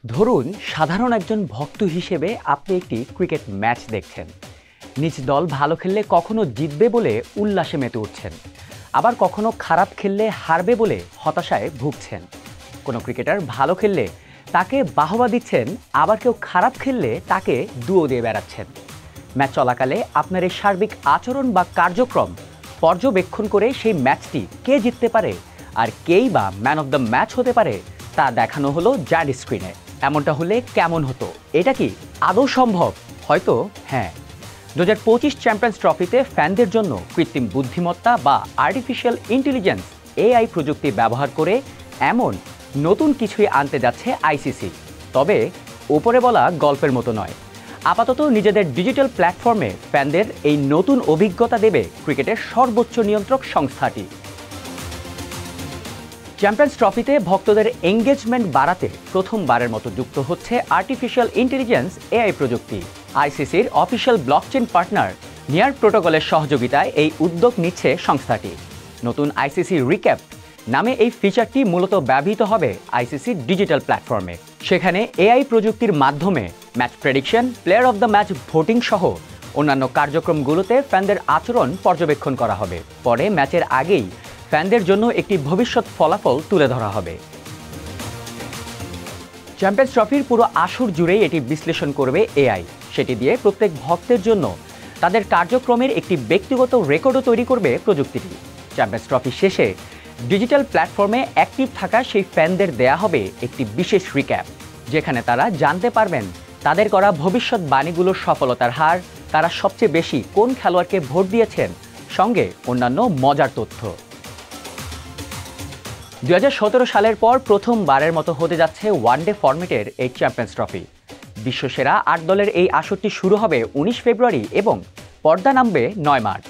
ধরুন সাধারণ একজন ভক্ত হিসেবে আপনি একটি ক্রিকেট ম্যাচ দেখছেন। নিজ দল ভালো খেললে কখনো জিতবে বলে উল্লাসে মেতে উঠছেন, আবার কখনো খারাপ খেললে হারবে বলে হতাশায় ভুগছেন। কোনো ক্রিকেটার ভালো খেললে তাকে বাহবা দিচ্ছেন, আবার কেউ খারাপ খেললে তাকে দুয়ো দিয়ে বেড়াচ্ছেন। ম্যাচ চলাকালে আপনার এই সার্বিক আচরণ বা কার্যক্রম পর্যবেক্ষণ করে সেই ম্যাচটি কে জিততে পারে আর কেই বা ম্যান অফ দ্য ম্যাচ হতে পারে তা দেখানো হলো জায়ান্ট স্ক্রিনে। এমনটা হলে কেমন হতো? এটা কি আদৌ সম্ভব? হয়তো হ্যাঁ। 2025 চ্যাম্পিয়ন্স ট্রফিতে ফ্যানদের জন্য কৃত্রিম বুদ্ধিমত্তা বা আর্টিফিশিয়াল ইন্টেলিজেন্স এআই প্রযুক্তি ব্যবহার করে এমন নতুন কিছুই আনতে যাচ্ছে আইসিসি। তবে ওপরে বলা গল্পের মতো নয়। আপাতত নিজেদের ডিজিটাল প্ল্যাটফর্মে ফ্যানদের এই নতুন অভিজ্ঞতা দেবে ক্রিকেটের সর্বোচ্চ নিয়ন্ত্রক সংস্থাটি। চ্যাম্পিয়ন্স ট্রফিতে ভক্তদের এঙ্গেজমেন্ট বাড়াতে প্রথমবারের মতো যুক্ত হচ্ছে আর্টিফিশিয়াল ইন্টেলিজেন্স এআই প্রযুক্তি। আইসিসির অফিসিয়াল ব্লকচেন পার্টনার নিয়ার প্রোটোকলের সহযোগিতায় এই উদ্যোগ নিচ্ছে সংস্থাটি। নতুন আইসিসি রিক্যাপ নামে এই ফিচারটি মূলত ব্যবহৃত হবে আইসিসির ডিজিটাল প্ল্যাটফর্মে। সেখানে এআই প্রযুক্তির মাধ্যমে match prediction, player of the match voting সহ অন্যান্য কার্যক্রমগুলোতে ফ্যানদের আচরণ পর্যবেক্ষণ করা হবে। পরে ম্যাচের আগেই ফ্যানদের জন্য একটি ভবিষ্যৎ ফলাফল তুলে ধরা হবে। চ্যাম্পিয়ন্স ট্রফির পুরো আসর জুড়েই এটি বিশ্লেষণ করবে এআই। সেটি দিয়ে প্রত্যেক ভক্তের জন্য তাদের কার্যক্রমের একটি ব্যক্তিগত রেকর্ডও তৈরি করবে প্রযুক্তিটি। চ্যাম্পিয়ন্স ট্রফি শেষে ডিজিটাল প্ল্যাটফর্মে অ্যাক্টিভ থাকা সেই ফ্যানদের দেয়া হবে একটি বিশেষ রিক্যাপ, যেখানে তারা জানতে পারবেন তাদের করা ভবিষ্যৎবাণীগুলোর সফলতার হার, তারা সবচেয়ে বেশি কোন খেলোয়াড়কে ভোট দিয়েছেন, সঙ্গে অন্যান্য মজার তথ্য। 2017 সালের পর প্রথমবারের মতো হতে যাচ্ছে ওয়ানডে ফরম্যাটের এই চ্যাম্পিয়ন্স ট্রফি। বিশ্বসেরা 8 দলের এই আসরটি শুরু হবে 19 ফেব্রুয়ারি এবং পর্দা নামবে 9 মার্চ।